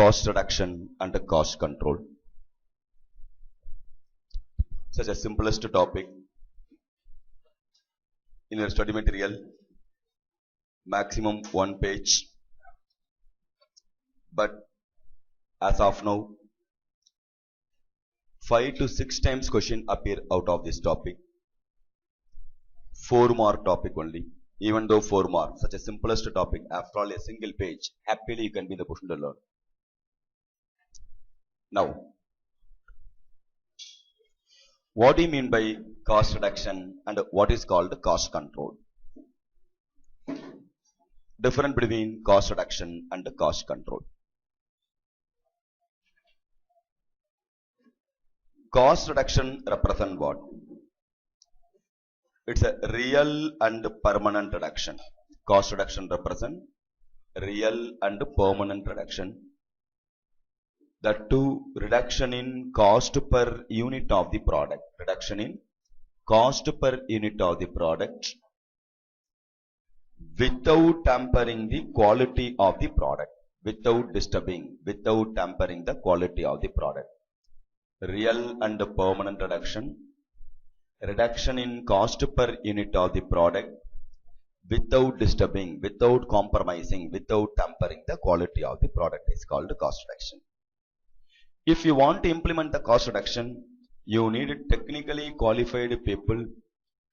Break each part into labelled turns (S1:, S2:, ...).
S1: cost reduction and cost control. Such a simplest topic in your study material, maximum 1 page, but as of now 5 to 6 times question appear out of this topic. 4 mark topic only, even though 4 mark, such a simplest topic, after all a single page, happily you can be in the position to learn. Now, what do you mean by cost reduction and what is called cost control? Difference between cost reduction and cost control. Cost reduction represent what? It's a real and permanent reduction. Cost reduction represent real and permanent reduction. The two, reduction in cost per unit of the product. Reduction in cost per unit of the product without tampering the quality of the product, without disturbing, without tampering the quality of the product. Real and permanent reduction. Reduction in cost per unit of the product without disturbing, without compromising, without tampering the quality of the product is called cost reduction. If you want to implement the cost reduction, you need technically qualified people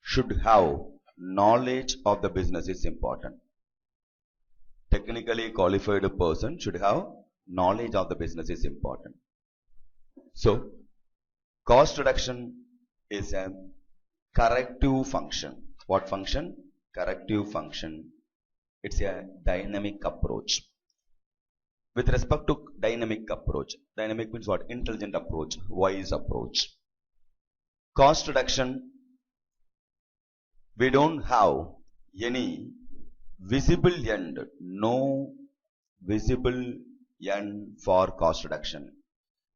S1: should have knowledge of the business is important. Technically qualified person should have knowledge of the business is important. So, cost reduction is a corrective function. What function? Corrective function. It's a dynamic approach. With respect to dynamic approach, dynamic means what? Intelligent approach, wise approach. Cost reduction, we don't have any visible end, no visible end for cost reduction.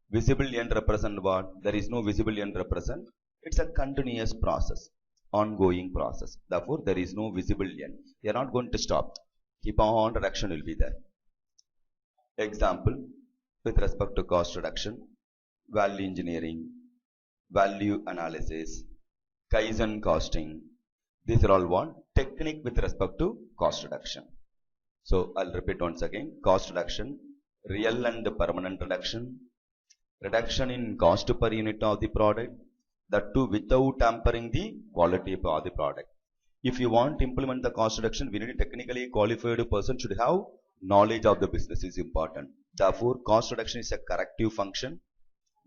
S1: Visible end represent what? There is no visible end represent. It's a continuous process, ongoing process. Therefore, there is no visible end. You are not going to stop. Keep on reduction will be there. Example, with respect to cost reduction, value engineering, value analysis, Kaizen costing. These are all what? Technique with respect to cost reduction. So, I'll repeat once again. Cost reduction, real and permanent reduction, reduction in cost per unit of the product, that too without tampering the quality of the product. If you want to implement the cost reduction, we need a technically qualified person should have knowledge of the business is important. Therefore, cost reduction is a corrective function,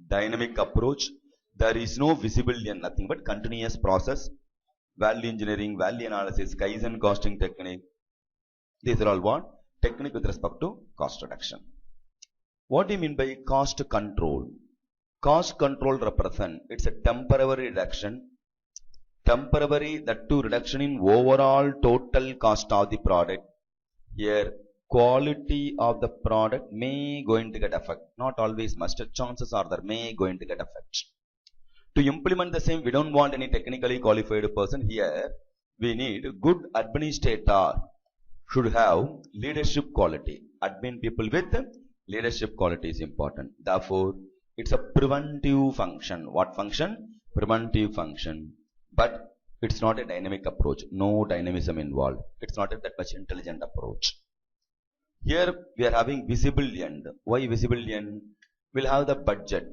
S1: dynamic approach. There is no visible end, nothing but continuous process. Value engineering, value analysis, Kaizen costing technique. These are all what? Technique with respect to cost reduction. What do you mean by cost control? Cost control represent, it's a temporary reduction. Temporary, that too reduction in overall total cost of the product. Here, quality of the product may going to get affected. Not always must. Chances are there may going to get affected. To implement the same, we don't want any technically qualified person here. We need good administrator should have leadership quality. Admin people with leadership quality is important. Therefore, it's a preventive function. What function? Preventive function. But it's not a dynamic approach. No dynamism involved. It's not that much intelligent approach. Here we are having visible end. Why visible end? We'll have the budget.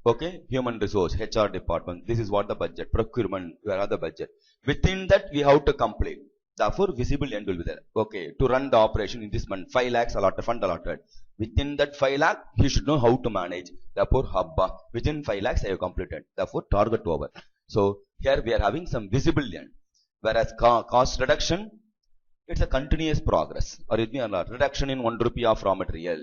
S1: Okay, human resource, HR department. This is what the budget. Procurement, we have the budget. Within that we have to complete. Therefore, visible end will be there. Okay, to run the operation in this month, 5 lakhs allotted, fund allotted. Within that 5 lakh, he should know how to manage. Therefore, Habba, within 5 lakhs I have completed. Therefore, target over. So, here we are having some visible end. Whereas cost reduction, it's a continuous progress. Or it means reduction in 1 rupee of raw material.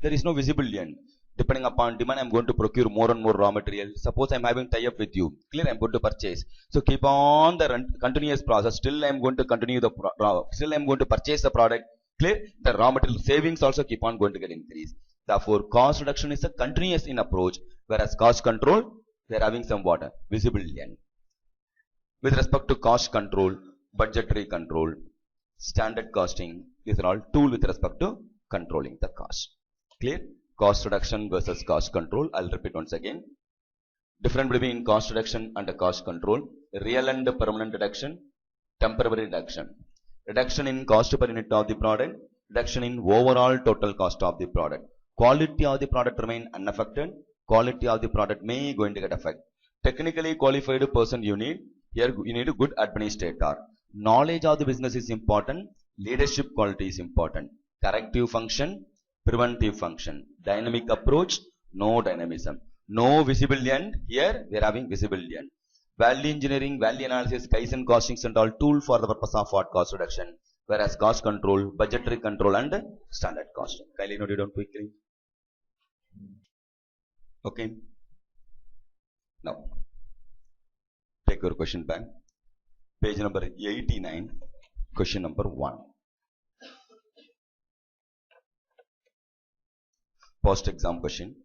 S1: There is no visible end. Depending upon demand, I am going to procure more and more raw material. Suppose I am having tie-up with you. Clear, I am going to purchase. So keep on the continuous process. Still I am going to continue the still I am going to purchase the product. Clear, the raw material savings also keep on going to get increased. Therefore, cost reduction is a continuous in approach. Whereas cost control, they are having some water, visible end. With respect to cost control, budgetary control, standard costing, these are all tools with respect to controlling the cost. Clear? Cost reduction versus cost control. I'll repeat once again. Difference between cost reduction and cost control. Real and permanent reduction. Temporary reduction. Reduction in cost per unit of the product. Reduction in overall total cost of the product. Quality of the product remain unaffected. Quality of the product may going to get affected. Technically qualified person you need. Here you need a good administrator. Knowledge of the business is important. Leadership quality is important. Corrective function, preventive function. Dynamic approach, no dynamism. No visible end. Here we are having visible end. Value engineering, value analysis, Kaizen costings and all tool for the purpose of what? Cost reduction. Whereas cost control, budgetary control and standard cost. Kindly note it down quickly. Okay. Now, take your question back. Page number 89, question number 1. Post exam question.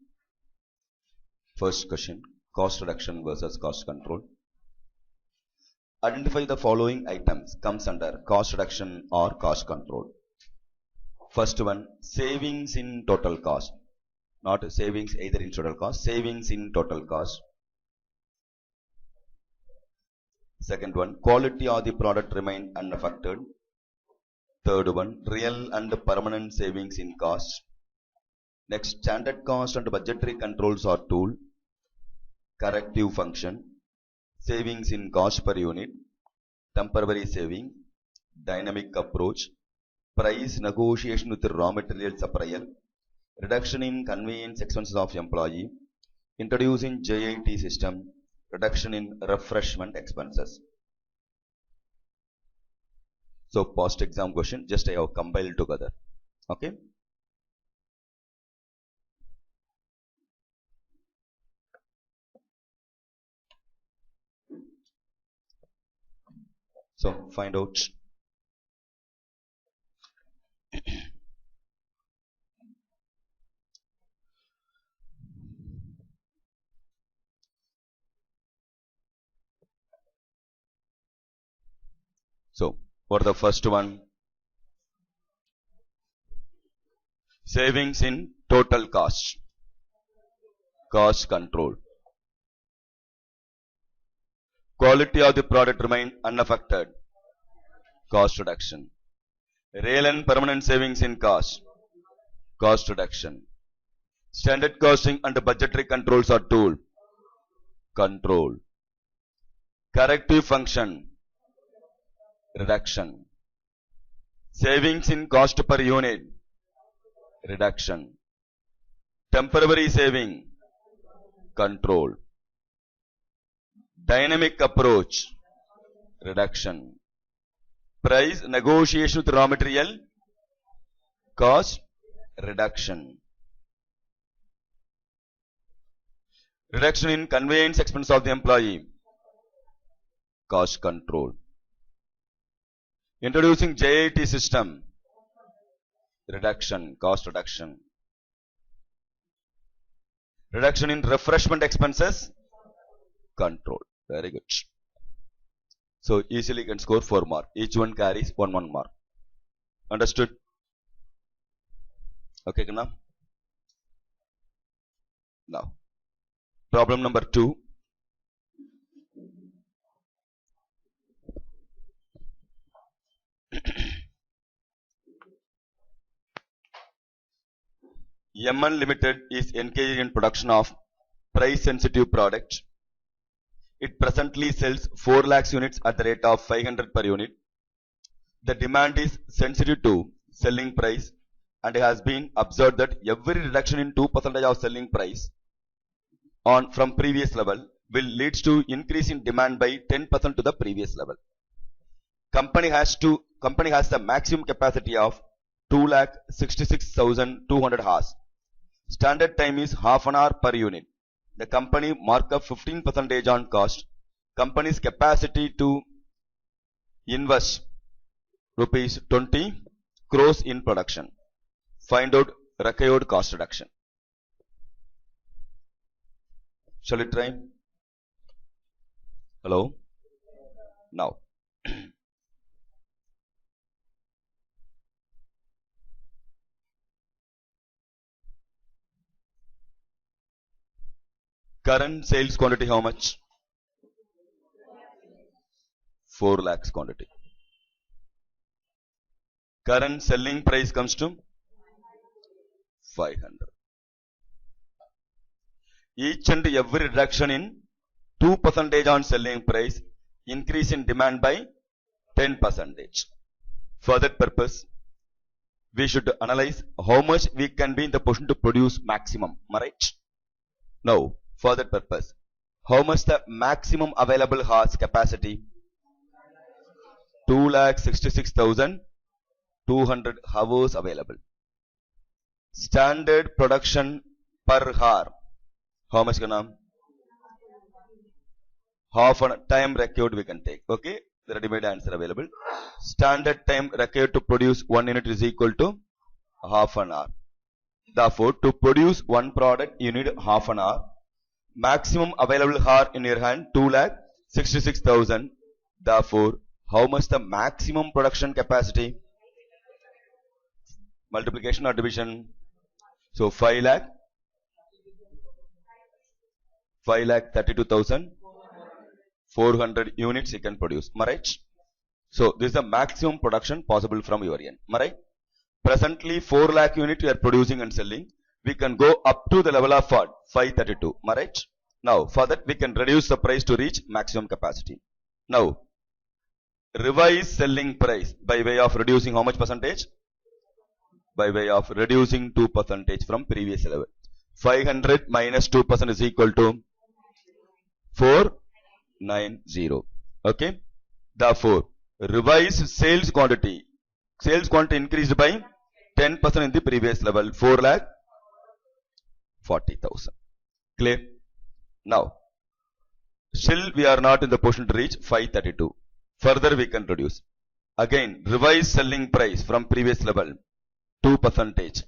S1: First question, cost reduction versus cost control. Identify the following items comes under cost reduction or cost control. First one, savings in total cost. Not savings either in total cost, savings in total cost. Second one, quality of the product remain unaffected. Third one, real and permanent savings in cost. Next, standard cost and budgetary controls are tool. Corrective function. Savings in cost per unit. Temporary saving. Dynamic approach. Price negotiation with the raw material supplier. Reduction in conveyance expenses of employee. Introducing JIT system. Reduction in refreshment expenses. So post exam question just I have compiled together. Okay. So find out. So what the first one? Savings in total cost. Cost control. Quality of the product remain unaffected. Cost reduction. Real and permanent savings in cost. Cost reduction. Standard costing and budgetary controls are tool. Control. Corrective function. Reduction. Savings in cost per unit. Reduction. Temporary saving. Control. Dynamic approach. Reduction. Price negotiation with raw material. Cost reduction. Reduction in conveyance expense of the employee. Cost control. Introducing JIT system. Reduction. Cost reduction. Reduction in refreshment expenses. Control. Very good. So easily can score 4 marks. Each one carries 1 mark. Understood? Okay, now. Now, problem number 2. MN Limited is engaged in production of price sensitive product. It presently sells 4 lakhs units at the rate of 500 per unit. The demand is sensitive to selling price and it has been observed that every reduction in 2% of selling price from previous level will lead to increase in demand by 10% to the previous level. Company has the maximum capacity of 2,66,200 hours. Standard time is half an hour per unit. The company mark up 15% on cost. Company's capacity to invest rupees 20 crores in production. Find out required cost reduction. Shall we try? Hello? Now. Current sales quantity how much? 4 lakhs quantity. Current selling price comes to 500. Each and every reduction in 2% on selling price, increase in demand by 10%. For that purpose, we should analyze how much we can be in the position to produce maximum. Am I right? Now, for that purpose, how much the maximum available horse capacity? 2,66,200 hours available. Standard production per hour. How much can I? Half an time required we can take. Okay, the ready-made answer available. Standard time required to produce 1 unit is equal to half an hour. Therefore, to produce one product, you need half an hour. Maximum available hour in your hand, 2,66,000. Therefore, how much the maximum production capacity? Multiplication or division? So 5,32,400 units you can produce. Am I right? So this is the maximum production possible from your end. Am I right? Presently 4 lakh units you are producing and selling. We can go up to the level of 532. Am I right? Now for that we can reduce the price to reach maximum capacity. Now revise selling price by way of reducing how much percentage? By way of reducing 2% from previous level. 500 minus 2% is equal to 490. Okay. Therefore, revised sales quantity. Sales quantity increased by 10% in the previous level. 4,40,000. Clear? Now, still we are not in the position to reach 532. Further we can reduce. Again, revised selling price from previous level. 2%.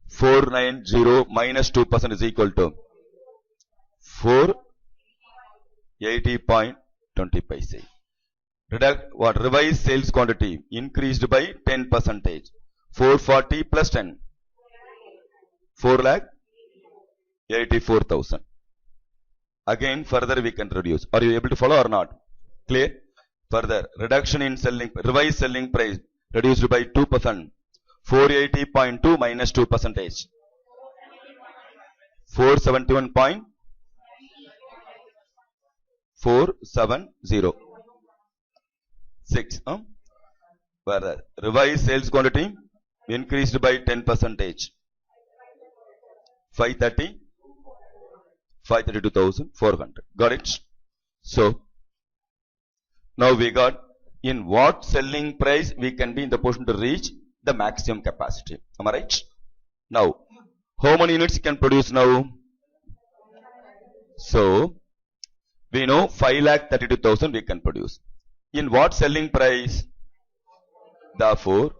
S1: 490 minus 2% is equal to 480.20 paise. Revised sales quantity increased by 10%. 440 plus 10. 4,84,000. Again, further we can reduce. Are you able to follow or not? Clear? Further, reduction in revised selling price reduced by 2%. 480.2 minus 2%. 471.470. Further, revised sales quantity increased by 10%. 532,400. Got it? So, now we got in what selling price we can be in the position to reach the maximum capacity. Am I right? Now, how many units can produce now? So, we know 5,32,000 we can produce. In what selling price? Therefore,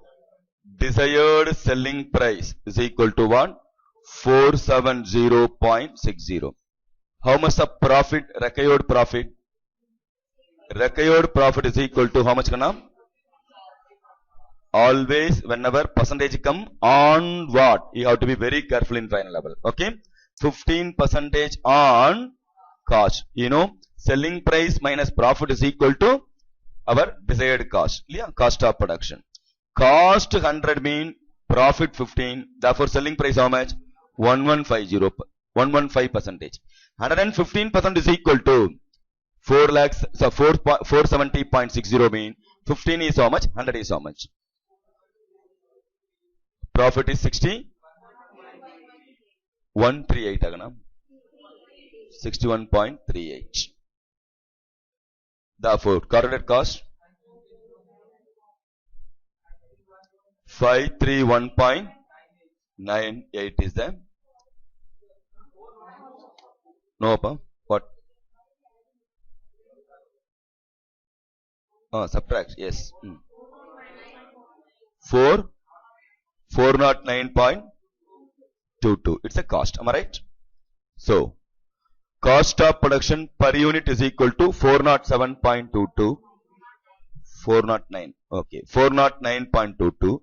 S1: desired selling price is equal to what? 470.60. How much the profit, required profit? Required profit is equal to how much kana? Always whenever percentage come on what? You have to be very careful in final level. Okay? 15% on cost. You know, selling price minus profit is equal to our desired cost. Yeah, cost of production. Cost 100 mean profit 15. Therefore, selling price how much? 1150. 115%. 115% is equal to 4 lakhs. So 470.60 mean 15 is how much? 100 is how much? Profit is 60. 138 agana. 61.38. Therefore, correlated cost 531.98 is the no apa what subtract yes 409.22. It's a cost. Am I right? So cost of production per unit is equal to 407.22. 409. Okay, 409.22.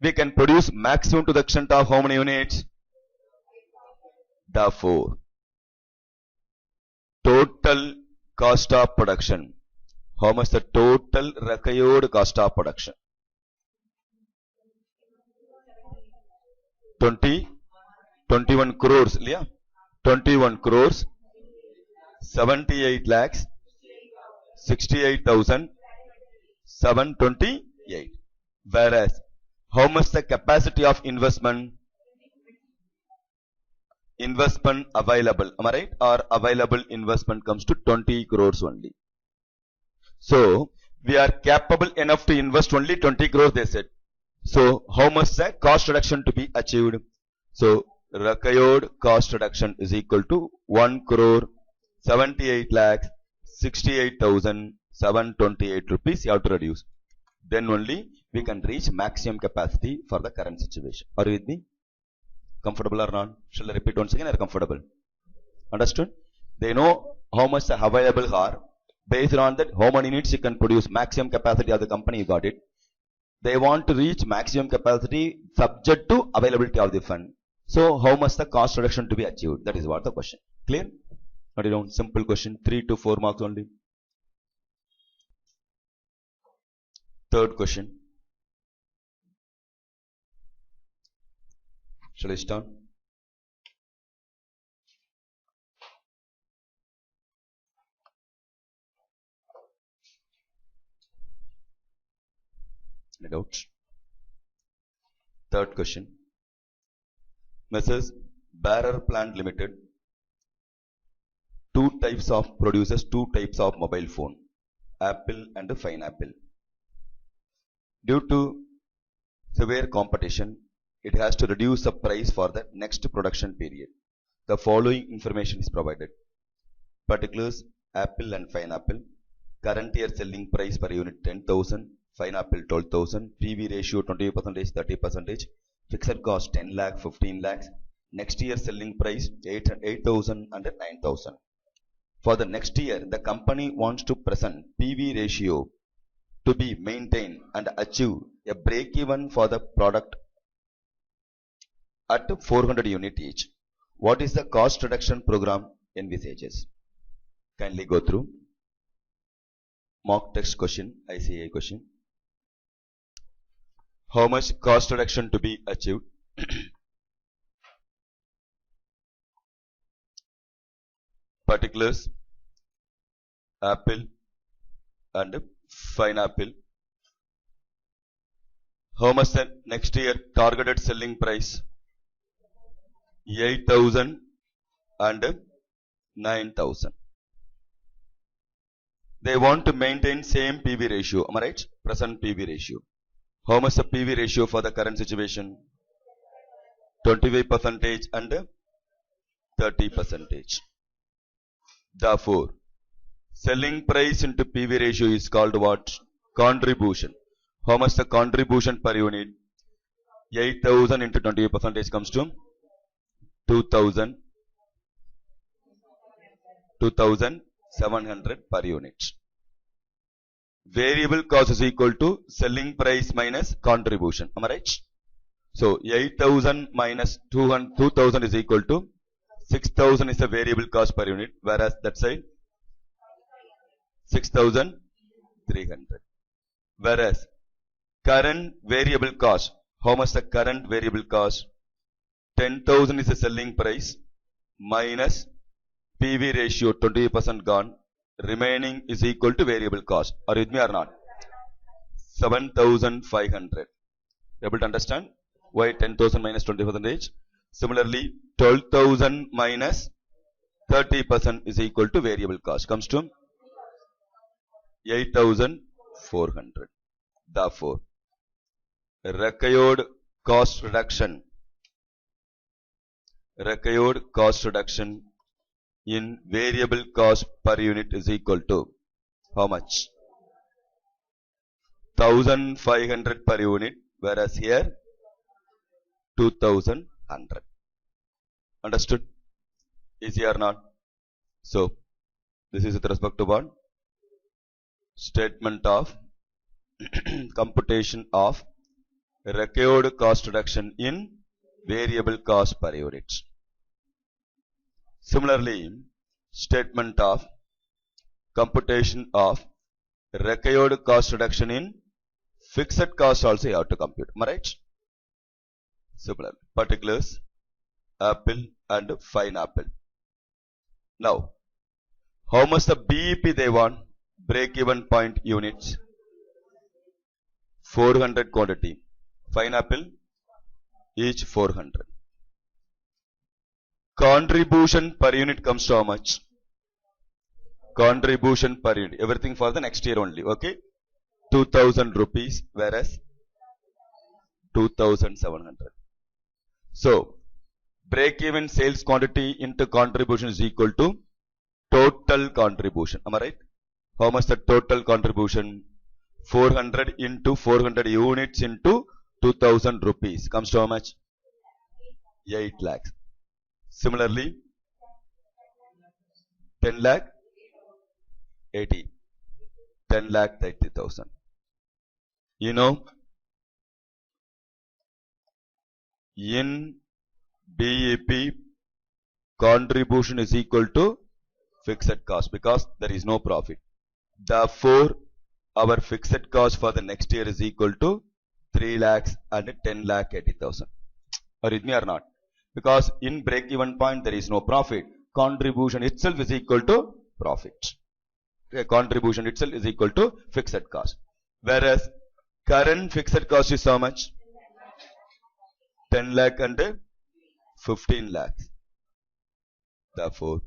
S1: We can produce maximum to the extent of how many units? Therefore, total cost of production. How much the total required cost of production? 21 crores, yeah? 21 crores, 78 lakhs, 68,728. Whereas, how much the capacity of investment? Investment available, am I right? Or available investment comes to 20 crores only. So, we are capable enough to invest only 20 crores, they said. So, how much the cost reduction to be achieved? So, required cost reduction is equal to 1 crore 78 lakhs 68,728 rupees you have to reduce. Then only we can reach maximum capacity for the current situation. Are you with me? Comfortable or not? Shall I repeat once again? Are you comfortable? Understood? They know how much the available are. Based on that, how many units you can produce, maximum capacity of the company, you got it. They want to reach maximum capacity subject to availability of the fund. So, how much the cost reduction to be achieved? That is what the question. Clear? Not down. Simple question. 3 to 4 marks only. Third question. Shall I start? Any doubts? Third question. Messrs. Bearer Plant Limited produces two types of mobile phone, Apple and Pineapple. Due to severe competition, it has to reduce the price for the next production period. The following information is provided. Particulars: Apple and Pineapple. Current year selling price per unit 10,000, Pineapple 12,000, PV ratio 20%, 30%, fixed cost 10 lakh, 15 lakhs. Next year selling price 8,000 and 9,000. For the next year, the company wants to present PV ratio to be maintained and achieve a break-even for the product at 400 unit each. What is the cost reduction program envisages? Kindly go through. Mock text question, ICA question. How much cost reduction to be achieved? Particulars: Apple and Pineapple. How much the next year targeted selling price? 8,000 and 9,000. They want to maintain same PV ratio. Am I right? Present PV ratio. How much the PV ratio for the current situation? 25% and 30%. Therefore, selling price into PV ratio is called what? Contribution. How much the contribution per unit? 8,000 into 20% comes to 2,700 per unit. Variable cost is equal to selling price minus contribution. Am I right? So 8,000 minus 2,000 is equal to 6,000 is the variable cost per unit, whereas that side 6,300. Whereas current variable cost, how much the current variable cost? 10,000 is the selling price minus PV ratio 20% gone. Remaining is equal to variable cost. Are you with me or not? 7,500. Able to understand why 10,000 minus 20%? Similarly, 12,000 minus 30% is equal to variable cost. Comes to 8,400. Therefore, required cost reduction in variable cost per unit is equal to how much? 1,500 per unit, whereas here 2,100. Understood? Easy or not? So, this is with respect to what? Statement of computation of required cost reduction in variable cost per unit. Similarly, statement of computation of required cost reduction in fixed cost also you have to compute. Am I right? Similar particulars, apple and fine apple. Now, how much the BEP they want? Break even point units. 400 quantity. Fine apple, each 400. Contribution per unit comes to how much? Contribution per unit. Everything for the next year only. Okay? 2000 rupees, whereas 2700. So, break even sales quantity into contribution is equal to total contribution. Am I right? How much the total contribution? 400 into 400 units into 2000 rupees comes to how much? 8 lakhs. Similarly, 10 lakh 80. 10 lakh 30,000. You know, in BEP, contribution is equal to fixed cost because there is no profit. Therefore, our fixed cost for the next year is equal to 3 lakhs and 10 lakh 80,000. Are with me or not? Because in break-even point there is no profit. Contribution itself is equal to profit. Okay, contribution itself is equal to fixed cost. Whereas current fixed cost is how much? 10 lakh and 15 lakhs. Therefore,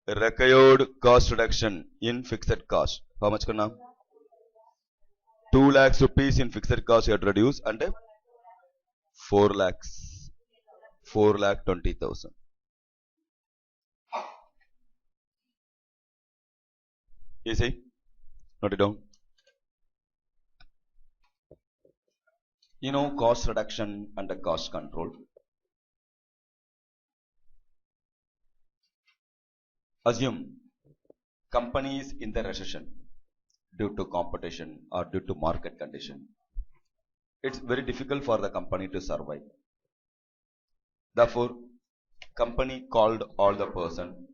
S1: required cost reduction in fixed cost. How much can now? 2 lakhs rupees in fixed cost you have to reduce and 4 lakhs. 4 lakh 20,000. Easy? Note it down. You know cost reduction and the cost control. Assume company is in the recession due to competition or due to market condition. It's very difficult for the company to survive. Therefore, company called all the person,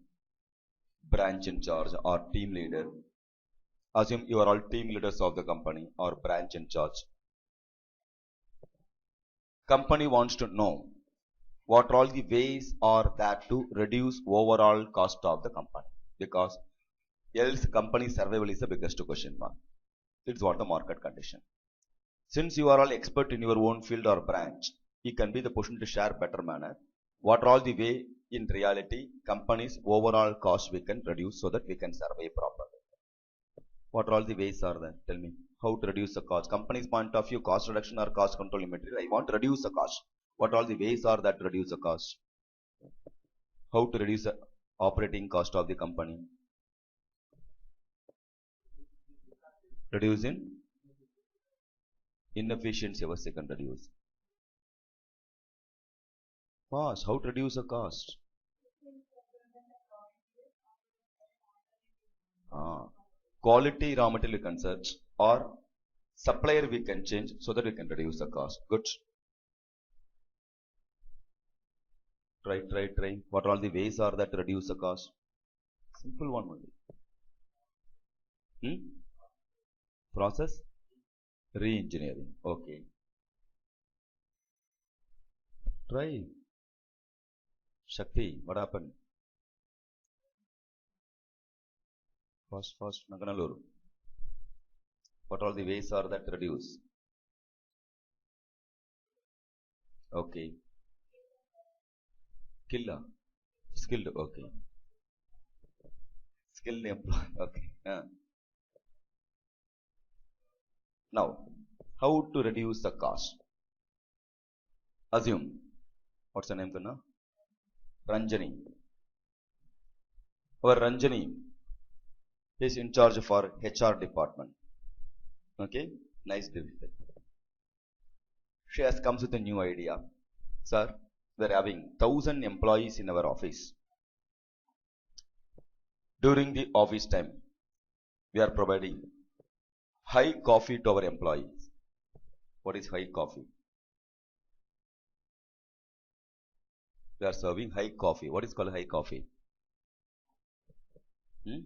S1: branch in charge or team leader. Assume you are all team leaders of the company or branch in charge. Company wants to know what all the ways are that to reduce overall cost of the company, because else company survival is the biggest question mark. It's what the market condition. Since you are all expert in your own field or branch, you can be the person to share better manner. What are all the way in reality company's overall cost we can reduce so that we can survive properly? What are all the ways are there? Tell me how to reduce the cost. Company's point of view, cost reduction or cost control material. I want to reduce the cost. What all the ways are that to reduce the cost? How to reduce the operating cost of the company? Reducing inefficiency of a second reduce. Cost. How to reduce the cost? Quality raw material we can search or supplier we can change so that we can reduce the cost. Good. Try. What all the ways are that to reduce the cost? Simple one only. Process re-engineering. Okay. Try. Shakti, what happened? Fast, Naganallur. What all the ways are that to reduce? Okay. Skilled, okay. Skilled employee, okay. Now, how to reduce the cost? Assume, what's the name, Kanna? Ranjani. Our Ranjani is in charge for HR department. Okay, nice division. She has come with a new idea. Sir, we're having 1,000 employees in our office. During the office time, we are providing high coffee to our employees. What is high coffee? We are serving high coffee. What is called high coffee? Hmm?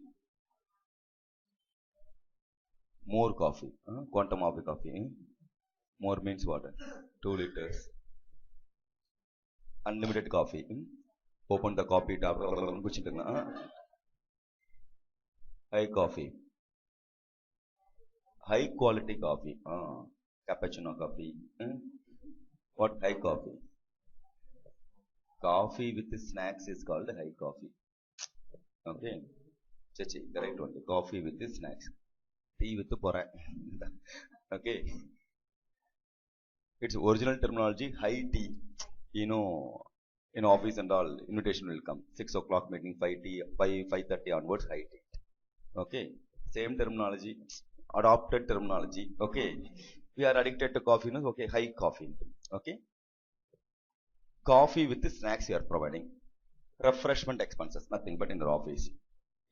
S1: More coffee. Quantum of the coffee. More means what? 2 liters. Unlimited coffee. Open the coffee tap. High coffee. High quality coffee. Cappuccino coffee. What high coffee? Coffee with snacks is called high coffee. Okay. Chachi, the right one. Coffee with snacks. Tea with pora. Okay. Its original terminology, high tea. You know, in office and all, invitation will come. 6 o'clock meeting, 5:30 onwards, high tea. Okay. Same terminology, adopted terminology. Okay. We are addicted to coffee. No? Okay. High coffee. Okay. Coffee with snacks you are providing. Refreshment expenses, nothing but in the office.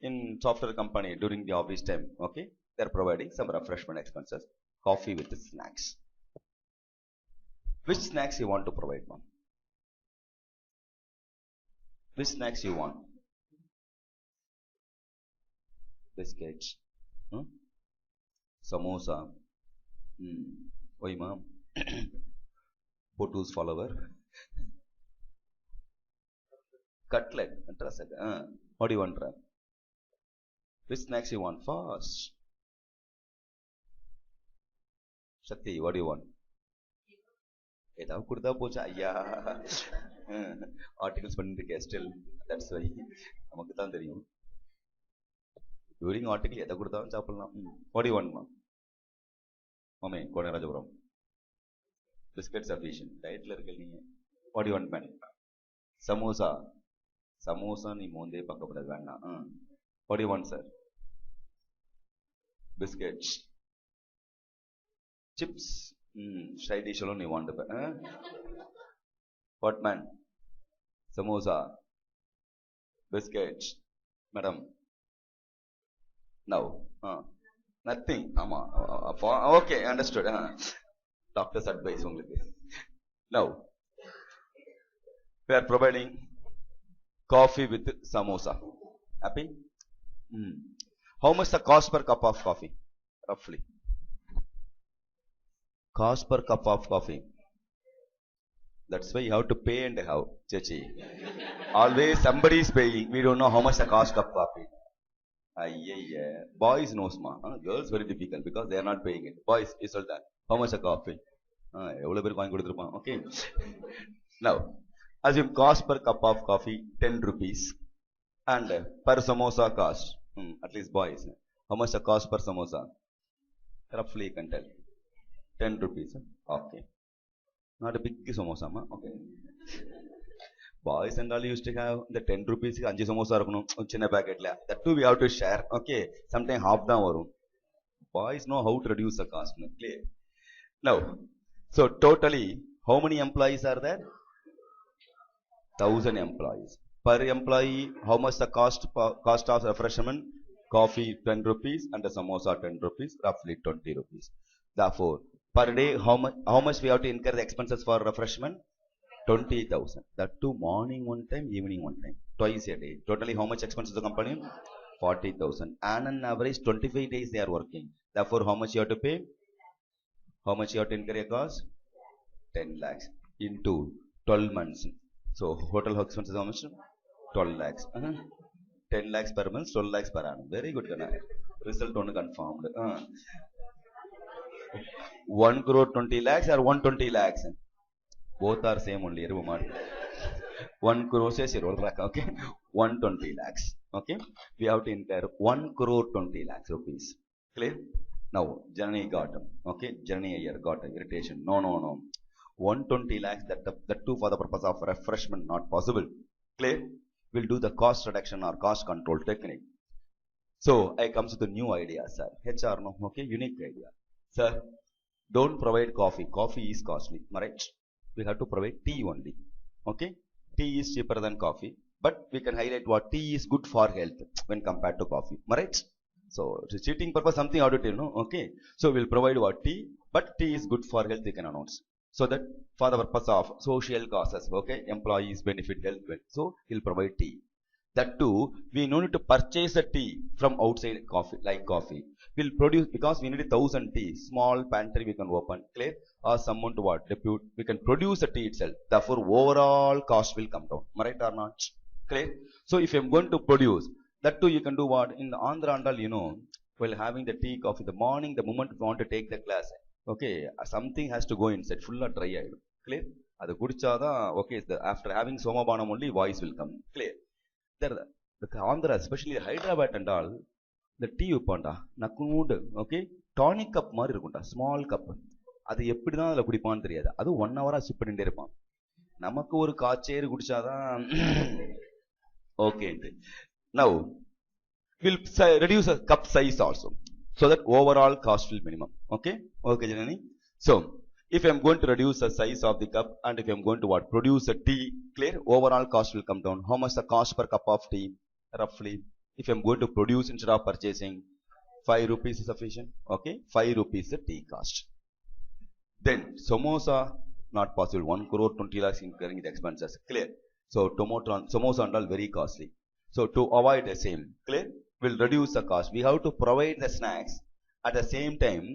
S1: In software company during the office time, okay, they are providing some refreshment expenses. Coffee with snacks. Which snacks you want to provide, ma'am? Which snacks you want? Biscuits, samosa. Why, ma'am? Potu's follower. Cutlet. What do you want, Ram? Which snacks you want? Fast. Shakti, what do you want? ஏதாவது கொடுத்தா போச்சா ஐயா articles பண்ணிட்டு இருக்கேன் still that's why நமக்கு தான் தெரியும் touring article எதை கொடுத்தாலும் சாப்பிடலாம் வாட் யூ வாண்ட் மாமே கோனராஜபுரம் பிஸ்கட் சஃபிஷியன்ட் டயட்ல இருக்க நீங்க what you want man samosa samosa நீ மோந்தே பார்க்கப்படாது வேண்டாம் what you want sir biscuits chips side dish alone you want to what man samosa biscuits madam now nothing okay understood doctor's advice only now we are providing coffee with samosa happy how much the cost per cup of coffee roughly cost per cup of coffee. That's why you have to pay and have. Chachi. Always somebody is paying. We don't know how much the cost of coffee. Yeah. Boys knows ma. Girls very difficult because they are not paying it. Boys, you told that. How much the coffee? Okay. Now, assume cost per cup of coffee 10 rupees. And per samosa cost. At least boys. How much the cost per samosa? Roughly you can tell. 10 rupees. Okay. Not a big samosa, ma. Okay. Boys and all used to have the 10 rupees. 5 samosa irukonu chinna packet la. That too we have to share. Okay. Sometimes half dhaan varum. Boys know how to reduce the cost. Clear. Now, so totally how many employees are there? 1000 employees. Per employee, how much the cost of refreshment? Coffee 10 rupees and the samosa 10 rupees, roughly 20 rupees. Therefore, per day, how much we have to incur the expenses for refreshment? 20,000. That too morning one time, evening one time. Twice a day. Totally how much expenses the company? 40,000. And on average, 25 days they are working. Therefore, how much you have to pay? How much you have to incur a cost? 10 lakhs into 12 months. So, hotel expenses how much? 12 lakhs. 10 lakhs per month, 12 lakhs per annum. Very good. Result only confirmed. 1 crore 20 lakhs or 120 lakhs? Both are same only. 1 crore says okay. 120 lakhs. Okay. We have to incur 1 crore 20 lakhs rupees. Clear? Now, Janani got them. Okay. Janani here got irritation. No. 120 lakhs, that too for the purpose of refreshment, not possible. Clear? We'll do the cost reduction or cost control technique. So, I comes with a new idea, sir. HR, no? Okay. Unique idea. Sir, don't provide coffee. Coffee is costly. Right? We have to provide tea only. Okay? Tea is cheaper than coffee. But we can highlight what tea is good for health when compared to coffee. Right? So, to cheating purpose, something auditive, no? Okay? So, we'll provide what tea. But tea is good for health, we can announce. So that for the purpose of social causes, okay? Employees benefit health. So, he'll provide tea. That too, we no need to purchase a tea from outside coffee, like coffee. We'll produce, because we need 1,000 tea, small pantry we can open, clear? Or someone to what? Depute, we can produce a tea itself. Therefore, overall cost will come down. Am I right or not? Clear? So if I'm going to produce, that too you can do what? In the Andhra Andal, you know, while having the tea, coffee, the morning, the moment you want to take the class, okay, something has to go inside, full dry ஆயிடும். Clear? அது குடிச்சாதான், okay, after having somapanam only voice will come. Clear? There, the Andhra, especially Hyderabad and all, the tea upanda, nakundu, okay, tonic cup மாதிரி இருக்கும்டா, small cup. அது எப்படி தான் அதில் குடிப்பான்னு தெரியாது. அது 1 hour சிப் பண்ணிட்டே இருப்பான். நமக்கு ஒரு காச்சேறு குடிச்சாதான் okay. Now we'll reduce the cup size also, so that overall cost will minimum. Okay, okay, Janani. So if I'm going to reduce the size of the cup, and if I'm going to what? Produce a tea, clear? Overall cost will come down. How much the cost per cup of tea? Roughly, if I'm going to produce instead of purchasing, 5 rupees is sufficient. Okay, 5 rupees the tea cost. Then samosa, not possible. 1 crore 20 lakhs incurring the expenses. Clear? So samosa and all very costly. So to avoid the same, clear? We'll reduce the cost. We have to provide the snacks at the same time.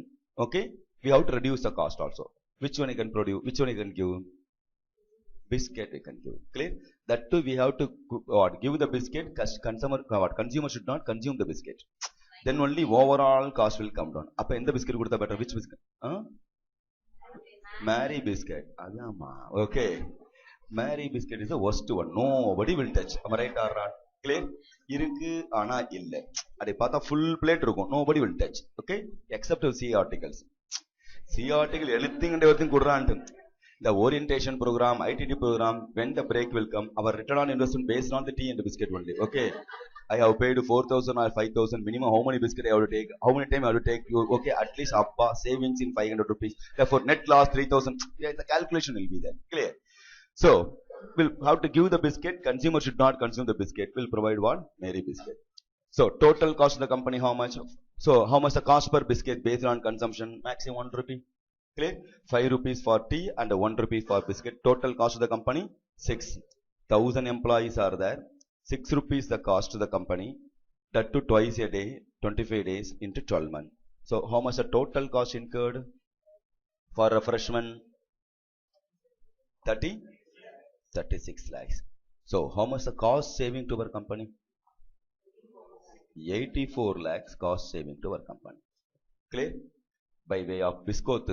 S1: Okay, we have to reduce the cost also. Which one you can produce? Which one you can give? Biscuit we can give. Clear? That too we have to give the biscuit. Consumer should not consume the biscuit. Then only overall cost will come down. Appa endha biscuit kudutha better? Which biscuit? Mary biscuit. Adama. Okay. Mary biscuit is the worst one. Nobody will touch. Am I right or not? Clear? இருக்கு ஆனா இல்ல. அதை பார்த்தா full plate இருக்கும். Nobody will touch. Okay? Except C articles. C article anything and everything kudraantu. The orientation program, ITT program, when the break will come, our return on investment based on the tea and the biscuit only. Okay, I have paid 4,000 or 5,000 minimum. How many biscuit I have to take? How many time I have to take? Okay, at least Abba savings in 500 rupees. Therefore, net loss 3,000. Yeah, the calculation will be there. Clear? So we'll have to give the biscuit. Consumer should not consume the biscuit. We'll provide what? Mary biscuit. So total cost of the company how much? So how much the cost per biscuit based on consumption? Maximum 1 rupee. Clear? 5 rupees for tea and 1 rupee for biscuit. Total cost of the company 6,000 employees are there. 6 rupees the cost to the company. That to twice a day, 25 days into 12 months. So how much the total cost incurred for refreshment? 36 lakhs. So how much the cost saving to our company? 84 lakhs cost saving to our company. Clear? By way of Biscoth,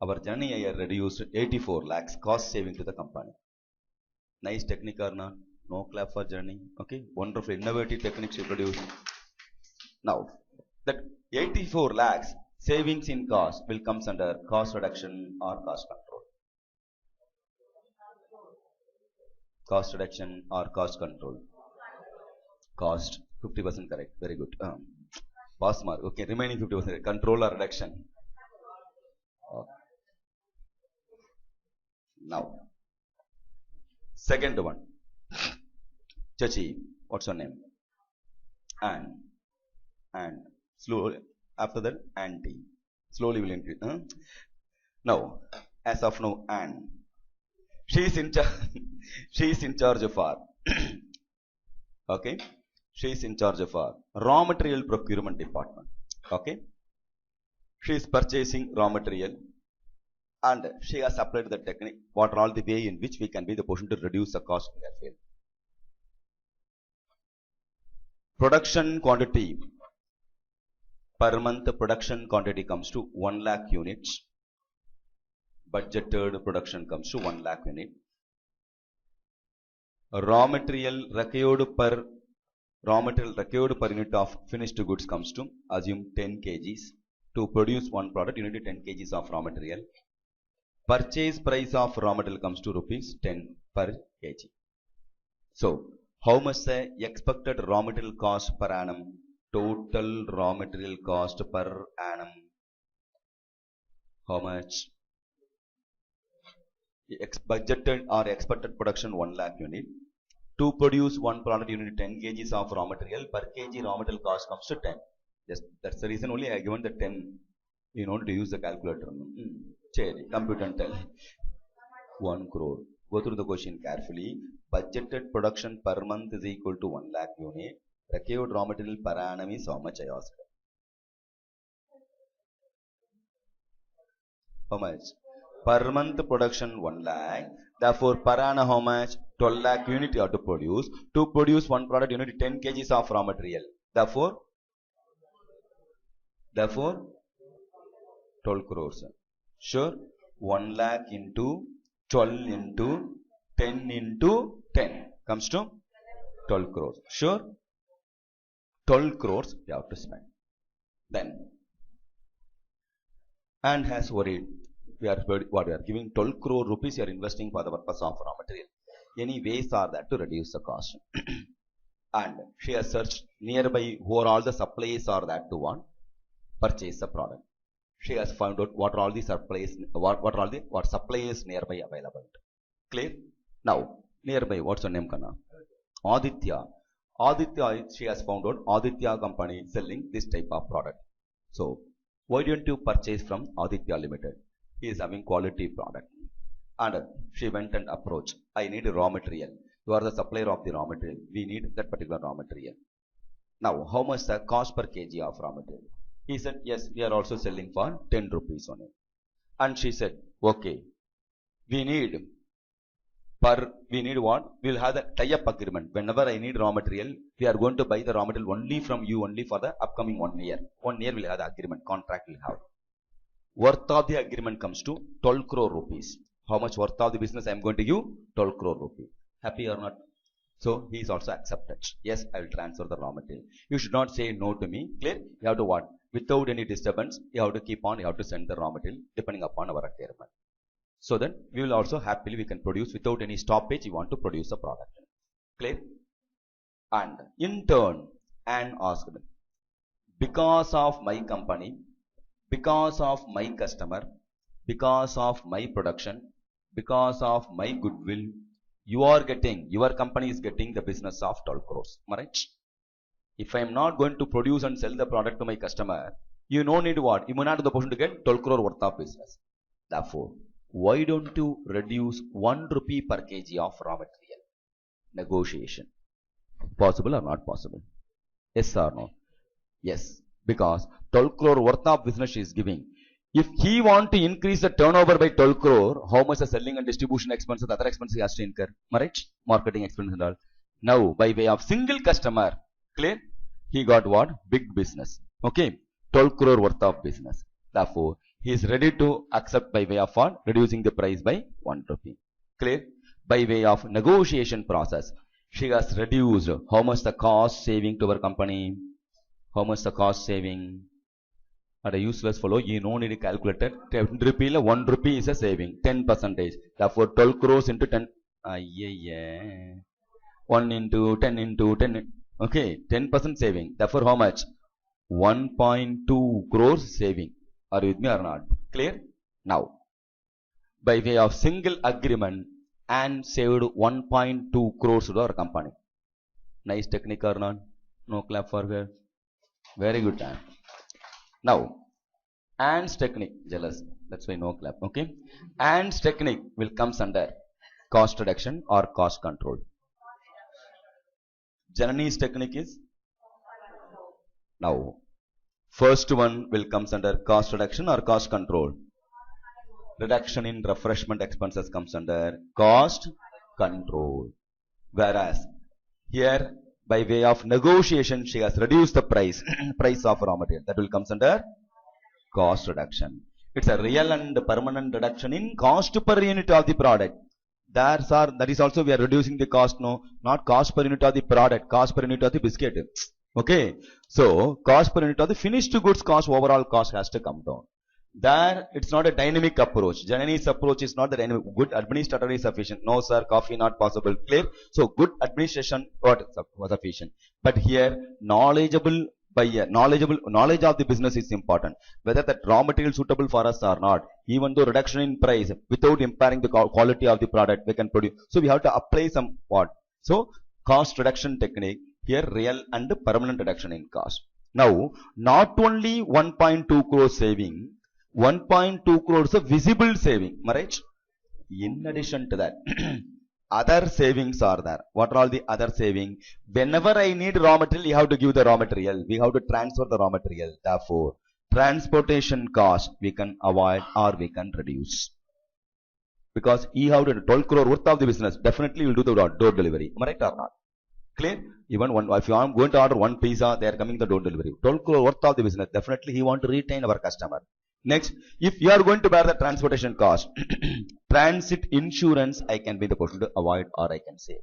S1: our journey I reduced 84 lakhs cost saving to the company. Nice technique or not? No clap for journey. Okay, wonderful innovative techniques you produce. Now that 84 lakhs savings in cost will comes under cost reduction or cost control. Cost reduction or cost control. Cost 50% correct. Very good. Pass mark. Okay, remaining 50% control or reduction. Okay. Now, second one. Chachi, what's your name? And slowly after that auntie. Slowly will increase. Now, as of now, Anne. She is in charge. She is in charge of our. Okay. She is in charge of our raw material procurement department. Okay. She is purchasing raw material, and she has applied the technique. What are all the way in which we can be the position to reduce the cost in that field? Production quantity per month. Production quantity comes to 1 lakh units. Budgeted production comes to 1 lakh unit. Raw material required per unit of finished goods comes to, assume 10 kgs. To produce one product, you need 10 kgs of raw material. Purchase price of raw material comes to rupees 10 per kg. So, how much the expected raw material cost per annum? Total raw material cost per annum. How much? Budgeted or expected production 1 lakh unit. To produce one product, you need 10 kgs of raw material. Per kg raw material cost comes to 10. Yes, that's the reason only I given the 10. You know to use the calculator. Computer and tell. 1 crore. Go through the question carefully. Budgeted production per month is equal to 1 lakh unit. Procured raw material per annum is how much I asked? How much? Per month production 1 lakh. Therefore, per annum how much? 12 lakh unit you have to produce. To produce one product, you need 10 kgs of raw material. Therefore 12 crores. Sure? 1 lakh into 12 into 10 into 10 comes to 12 crores. Sure? 12 crores you have to spend. Then, and has worried, we are giving 12 crore rupees you are investing for the purpose of raw material. Any ways are there to reduce the cost? And she has searched nearby who are all the suppliers are there to want purchase the product. She has found out what are all the suppliers, what suppliers nearby available. Clear? Now, nearby, what's her name, Kana? Aditya. Aditya, she has found out Aditya company selling this type of product. So, why don't you purchase from Aditya Limited? He is having quality product. And she went and approached. I need raw material. You are the supplier of the raw material. We need that particular raw material. Now, how much the cost per kg of raw material? He said, yes, we are also selling for 10 rupees on it. And she said, okay, we need what? We will have the tie-up agreement. Whenever I need raw material, we are going to buy the raw material only from you, only for the upcoming 1 year. 1 year we will have the agreement, contract we will have. Worth of the agreement comes to 12 crore rupees. How much worth of the business I am going to give? 12 crore rupees. Happy or not? So, he is also accepted. Yes, I will transfer the raw material. You should not say no to me. Clear? You have to what? Without any disturbance, you have to keep on, you have to send the raw material depending upon our requirement. So then, we will also happily, we can produce without any stoppage, you want to produce the product. Clear? And in turn, Anne asked, because of my company, because of my customer, because of my production, because of my goodwill, your company is getting the business of 12 crores. Am I right? If I am not going to produce and sell the product to my customer, you no need what? You may not have the opportunity to get 12 crore worth of business. Therefore, why don't you reduce 1 rupee per kg of raw material? Negotiation. Possible or not possible? Yes or no? Yes. Because 12 crore worth of business she is giving. If he want to increase the turnover by 12 crore, how much the selling and distribution expenses, other expenses he has to incur? Right? Marketing expenses and all. Now, by way of single customer, clear? He got what? Big business. Okay? 12 crore worth of business. Therefore, he is ready to accept by way of what? Reducing the price by 1 rupee. Clear? By way of negotiation process, she has reduced how much the cost saving to our company? How much the cost saving? At a useless fellow, you no need to calculate it. 10 rupee, 1 rupee is a saving, 10%. Therefore, 12 crores into 10. 1 into 10 into 10. Okay, 10% saving. Therefore, how much? 1.2 crores saving. Are you with me or not? Clear? Now, by way of single agreement, and saved 1.2 crores to our company. Nice technique or not? No clap for her. Very good time. Now, Anne's technique, jealous. That's why no clap. Okay. Anne's technique will comes under cost reduction or cost control. Janani's technique is now. First one will comes under cost reduction or cost control. Reduction in refreshment expenses comes under cost control. Whereas here, by way of negotiation, she has reduced the price of raw material. That will comes under cost reduction. It's a real and permanent reduction in cost per unit of the product. That is also we are reducing the cost, no, not cost per unit of the product, cost per unit of the biscuit. Okay, so cost per unit of the finished goods cost, overall cost has to come down. There, it's not a dynamic approach. Janani's approach is not the dynamic. Good administrator is sufficient. No, sir, coffee not possible. Clear? So, good administration was sufficient. But here, knowledge of the business is important. Whether that raw material suitable for us or not, even though reduction in price, without impairing the quality of the product, we can produce. So, we have to apply some what? So, cost reduction technique, here real and permanent reduction in cost. Now, not only 1.2 crore saving, 1.2 crores of visible saving, right? in addition to that, other savings are there. What are all the other savings? Whenever I need raw material, you have to give the raw material. We have to transfer the raw material. Therefore, transportation cost we can avoid or we can reduce. Because you have to 12 crore worth of the business, definitely you will do the door delivery. Am I right or not? Clear? Even if you are going to order one pizza, they are coming the door delivery. 12 crore worth of the business, definitely he want to retain our customer. Next, if you are going to bear the transportation cost, transit insurance I can be the person to avoid or I can save.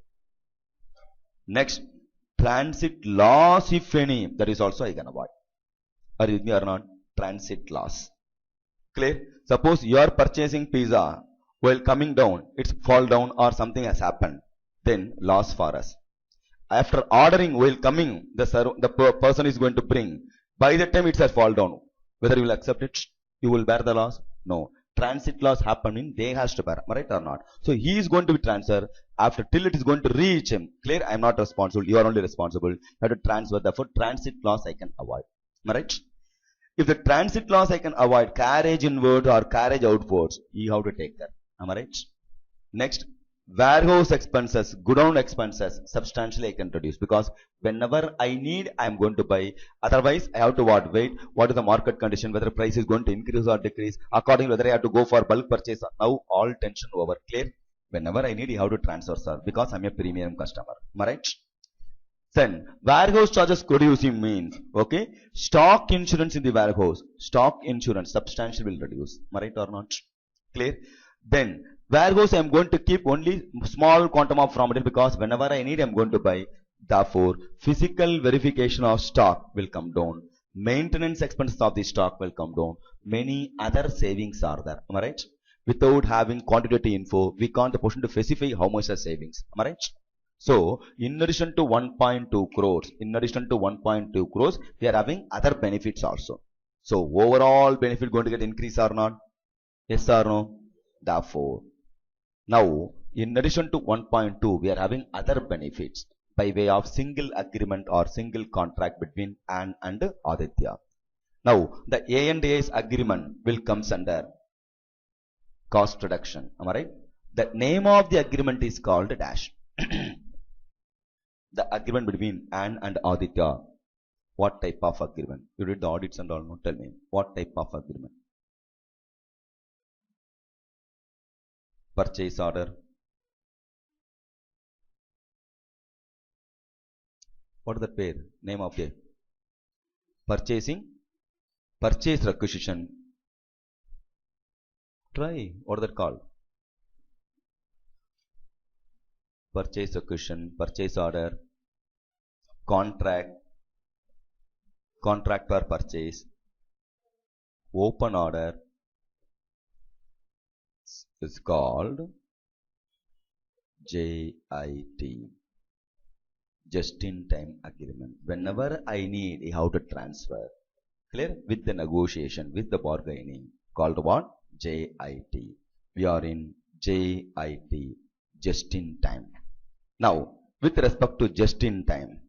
S1: Next, transit loss if any, that is also I can avoid. Are you with me or not? Transit loss. Clear? Suppose you are purchasing pizza, while coming down, it's fall down or something has happened, then loss for us. After ordering, while coming, the person is going to bring. By the time it has fall down, whether you will accept it, you will bear the loss? No. Transit loss happening, they has to bear, right or not? So he is going to be transferred after till it is going to reach him. Clear? I am not responsible. You are only responsible. You have to transfer. Therefore, transit loss I can avoid. Am I right? If the transit loss I can avoid, carriage inward or carriage outwards, you have to take that. Am I right? Next, warehouse expenses, godown expenses, substantially I can reduce because whenever I need, I am going to buy. Otherwise, I have to wait. What is the market condition? Whether price is going to increase or decrease. According whether I have to go for bulk purchase. Now all tension over. Clear? Whenever I need, you have to transfer, sir, because I am a premium customer. Am I right? Then warehouse charges reducing means, okay, stock insurance in the warehouse. Stock insurance substantially will reduce. Am I right or not? Clear? Then warehouse I am going to keep only small quantum of raw material because whenever I need I am going to buy. Therefore, physical verification of stock will come down. Maintenance expenses of the stock will come down. Many other savings are there. Am I right? Without having quantitative info, we can't option to specify how much are savings. Am I right? So, in addition to 1.2 crores, we are having other benefits also. So, overall benefit going to get increase or not? Yes or no? Therefore, now in addition to 1.2, we are having other benefits by way of single agreement or single contract between Ann and Aditya. Now, the A&A's agreement will come under cost reduction. Am I right? The name of the agreement is called dash. The agreement between Ann and Aditya. What type of agreement? You did the audits and all. No, tell me. What type of agreement? Purchase order. What is the pair? Name of the purchasing? Purchase requisition. Try. What is that called? Purchase requisition, purchase order, contract, contract for purchase, open order is called JIT, just-in-time agreement. Whenever I need, I have to transfer. Clear? With the negotiation, with the bargaining, called what? JIT. We are in JIT, just-in-time. Now, with respect to just-in-time,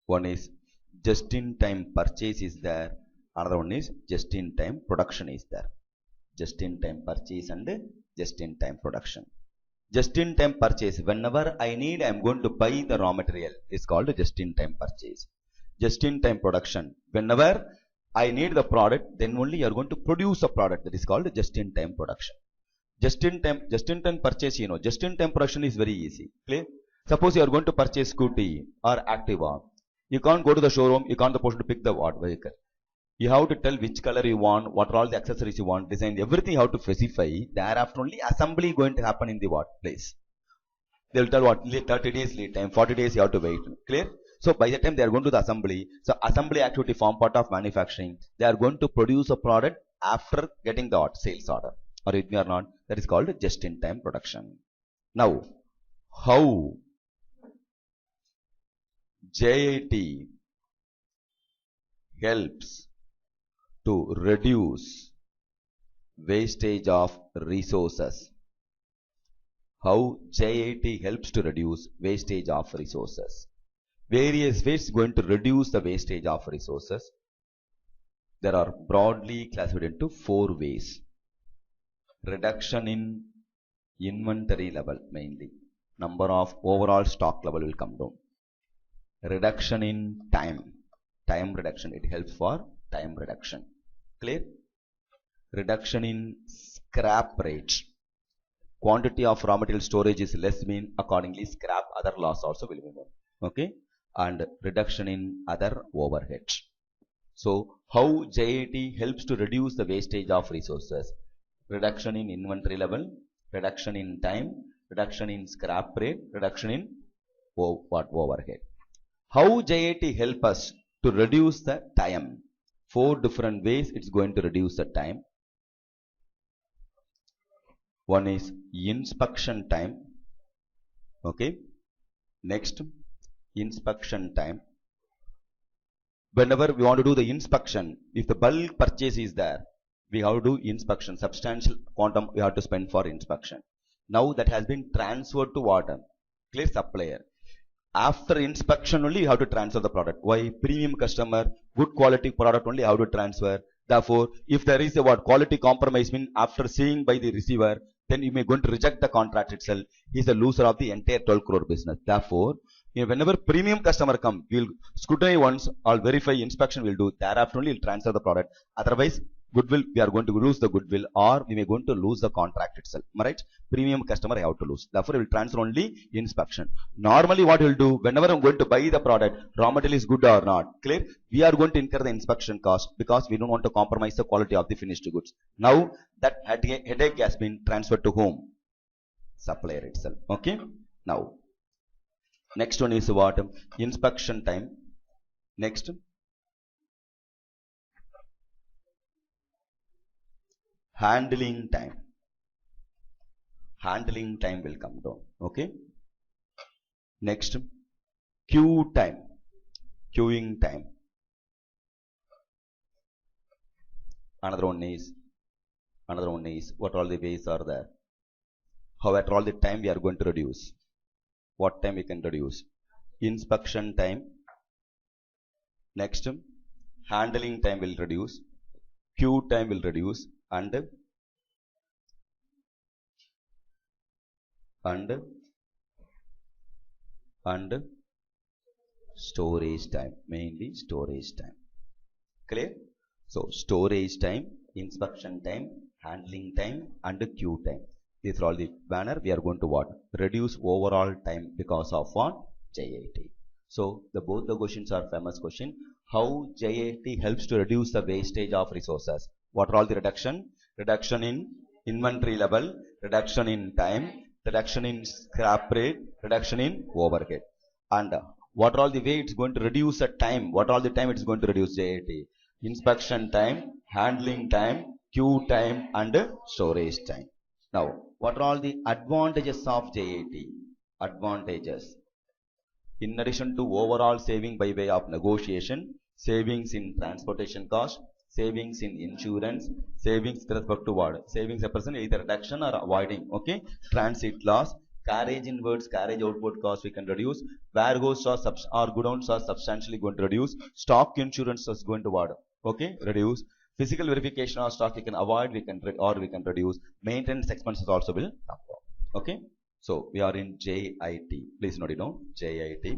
S1: one is just-in-time purchase is there, another one is just-in-time production is there. Just-in-time purchase and just-in-time production. Just-in-time purchase, whenever I need, I am going to buy the raw material, is called just-in-time purchase. Just-in-time production, whenever I need the product, then only you are going to produce a product, that is called just-in-time production. Just-in-time purchase, just-in-time production is very easy. Clear? Suppose you are going to purchase scooty or Activa. You can't go to the showroom, you can't supposed to pick the vehicle. You have to tell which color you want, what are all the accessories you want, design, everything you have to specify. Thereafter only assembly going to happen in the place. They will tell what, 30 days lead time, 40 days you have to wait. Clear? So by the time they are going to the assembly, so assembly activity form part of manufacturing, they are going to produce a product after getting the sales order. Are you with me or not? That is called just-in-time production. Now, how JIT helps to reduce wastage of resources? How JIT helps to reduce wastage of resources? Various ways going to reduce the wastage of resources. There are broadly classified into 4 ways. Reduction in inventory level mainly. Number of overall stock level will come down. Reduction in time. Time reduction. It helps for time reduction. Clear? Reduction in scrap rate. Quantity of raw material storage is less, mean accordingly scrap other loss also will be more. Okay? And reduction in other overheads. So how JIT helps to reduce the wastage of resources? Reduction in inventory level, reduction in time, reduction in scrap rate, reduction in overhead. How JIT help us to reduce the time? 4 different ways it's going to reduce the time. One is inspection time. Okay. Next, inspection time. Whenever we want to do the inspection, if the bulk purchase is there, we have to do inspection. Substantial quantum we have to spend for inspection. Now that has been transferred to what? Clear supplier. After inspection only you have to transfer the product. Why? Premium customer, good quality product only how to transfer. Therefore, if there is a what quality compromise, mean after seeing by the receiver, then you may going to reject the contract itself. He is the loser of the entire 12 crore business. Therefore, whenever premium customer come, we will scrutinize once or verify inspection will do. Thereafter only will transfer the product. Otherwise, goodwill, we are going to lose the goodwill, or we may going to lose the contract itself. Right? Premium customer I have to lose. Therefore, we will transfer only inspection. Normally, what we will do, whenever I'm going to buy the product, raw material is good or not, clear? We are going to incur the inspection cost because we don't want to compromise the quality of the finished goods. Now, that headache has been transferred to whom? Supplier itself. Okay? Now, next one is what? Inspection time. Next, handling time. Handling time will come down. Okay. Next, queue time. Queuing time. Another one is what all the ways are there? How at all the time we are going to reduce? What time we can reduce? Inspection time. Next, handling time will reduce. Queue time will reduce. And storage time, mainly storage time. Clear? So storage time, inspection time, handling time, and queue time. These are all the banner we are going to what? Reduce overall time because of what? JIT. So both the questions are famous question. How JIT helps to reduce the wastage of resources? What are all the reduction? Reduction in inventory level, reduction in time, reduction in scrap rate, reduction in overhead. And what are all the way it's going to reduce the time? What are all the time it's going to reduce JIT? Inspection time, handling time, queue time, and storage time. Now, what are all the advantages of JIT? Advantages. In addition to overall saving by way of negotiation, savings in transportation cost, savings in insurance, savings with respect to what? Savings represent either reduction or avoiding. Okay, transit loss, carriage inwards, carriage outward cost we can reduce. Warehouse or godowns are substantially going to reduce. Stock insurance is going to what? Okay, reduce. Physical verification of stock we can avoid, we can reduce. Maintenance expenses also will come down. Okay. So we are in JIT. Please note it down. JIT.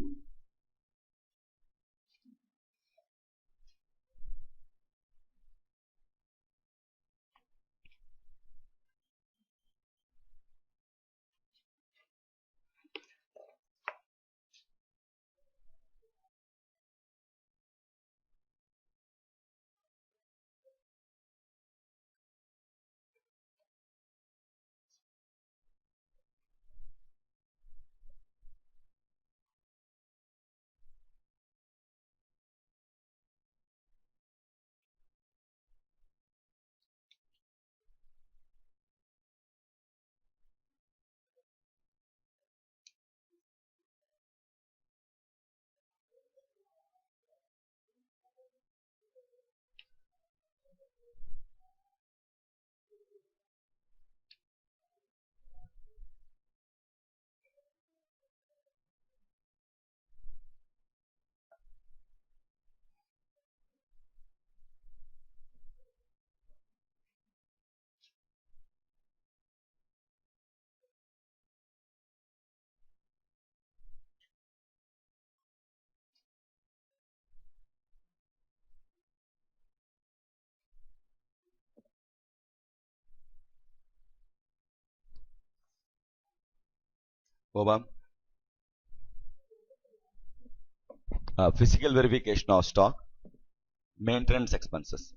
S1: Over. Physical verification of stock, maintenance expenses.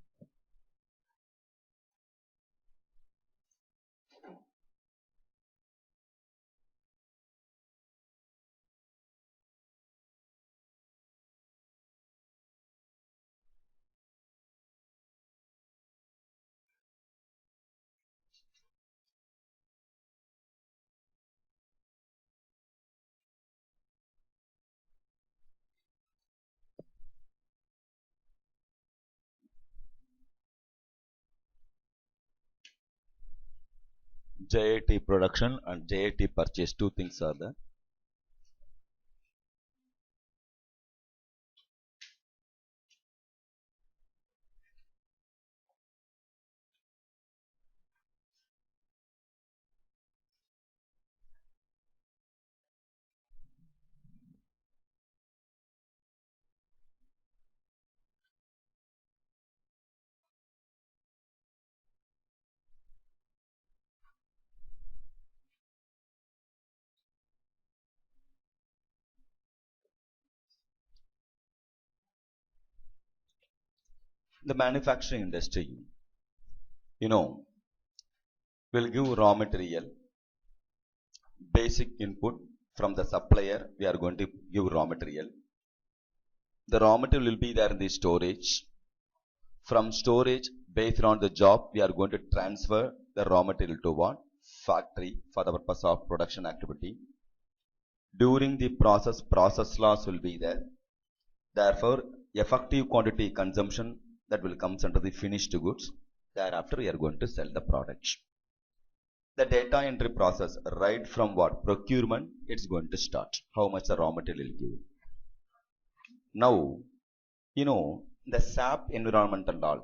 S1: JIT production and JIT purchase, two things are there. The manufacturing industry, will give raw material, basic input from the supplier. We are going to give raw material. The raw material will be there in the storage. From storage, based on the job, we are going to transfer the raw material to what? Factory for the purpose of production activity. During the process loss will be there. Therefore, effective quantity consumption that will come under the finished goods. Thereafter, we are going to sell the product. The data entry process, right from what? Procurement, it's going to start. How much the raw material will give. Now, the SAP environmental law,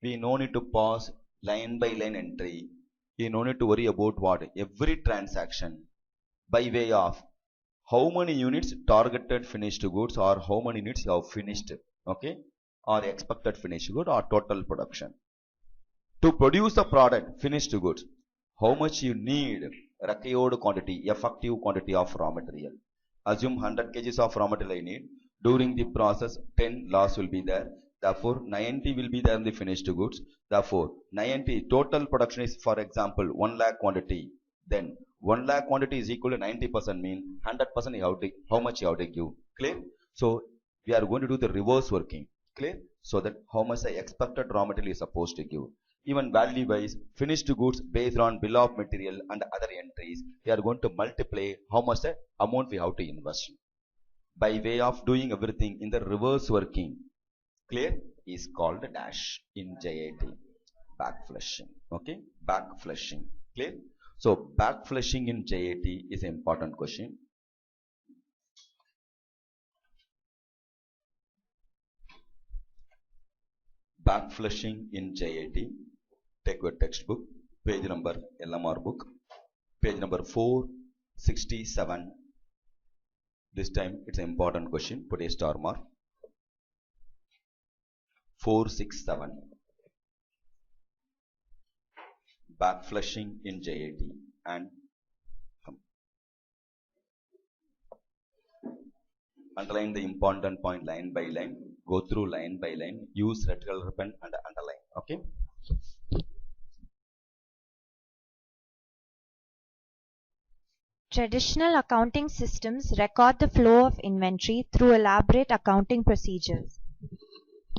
S1: we no need to pause line by line entry. You no need to worry about what? Every transaction by way of how many units targeted finished goods or how many units you have finished, okay, or expected finished good or total production. To produce the product, finished goods, how much you need required quantity, effective quantity of raw material. Assume 100 kgs of raw material I need. During the process, 10 loss will be there. Therefore, 90 will be there in the finished goods. Therefore, 90 total production is, for example, 1 lakh quantity. Then 1 lakh quantity is equal to 90% mean 100% how much you have to give. Clear? So, we are going to do the reverse working. Clear? So that how much the expected raw material is supposed to give. Even value wise, finished goods based on bill of material and other entries, we are going to multiply how much the amount we have to invest. By way of doing everything in the reverse working, clear, is called dash in JIT. Backflushing. Okay? Backflushing. Clear? So, backflushing in JIT is an important question. Backflushing in JIT. Take your textbook, page number LMR book, page number 467. This time it's an important question. Put a star mark. 467. Backflushing in JIT and underline the important point line by line. Go through line by line. Use red color pen and underline. Okay.
S2: Traditional accounting systems record the flow of inventory through elaborate accounting procedures.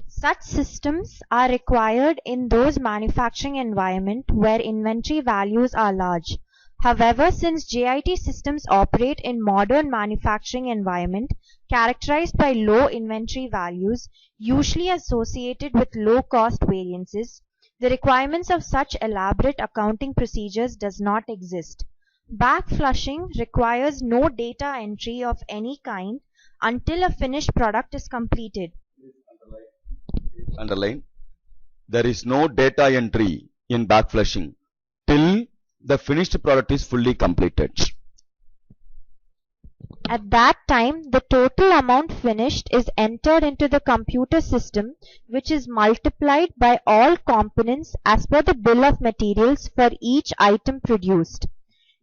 S2: Such systems are required in those manufacturing environments where inventory values are large. However, since JIT systems operate in modern manufacturing environment characterized by low inventory values, usually associated with low cost variances, the requirements of such elaborate accounting procedures does not exist. Backflushing requires no data entry of any kind until a finished product is completed.
S1: Underline. There is no data entry in backflushing till the finished product is fully completed.
S2: At that time, the total amount finished is entered into the computer system, which is multiplied by all components as per the bill of materials for each item produced.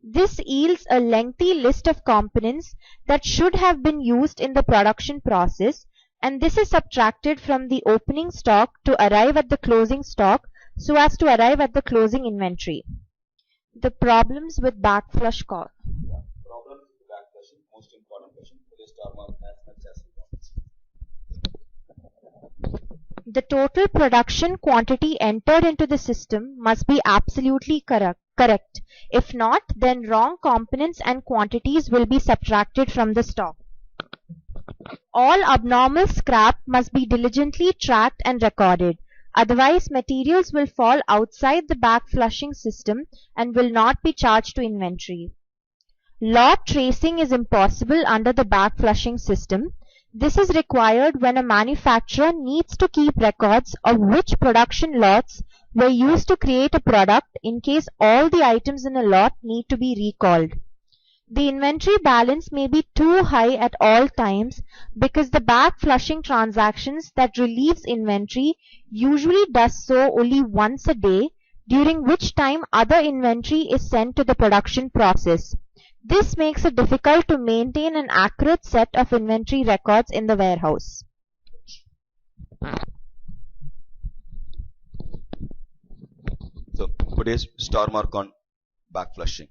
S2: This yields a lengthy list of components that should have been used in the production process, and this is subtracted from the opening stock to arrive at the closing stock so as to arrive at the closing inventory. The problems with backflush cost.
S1: Problems with backflushing, most important question. Put a star mark as much as you want.
S2: The total production quantity entered into the system must be absolutely correct. If not, then wrong components and quantities will be subtracted from the stock. All abnormal scrap must be diligently tracked and recorded. Otherwise, materials will fall outside the backflushing system and will not be charged to inventory. Lot tracing is impossible under the backflushing system. This is required when a manufacturer needs to keep records of which production lots were used to create a product in case all the items in a lot need to be recalled. The inventory balance may be too high at all times because the backflushing transactions that relieves inventory usually does so only once a day, during which time other inventory is sent to the production process. This makes it difficult to maintain an accurate set of inventory records in the warehouse.
S1: So put a star mark on backflushing.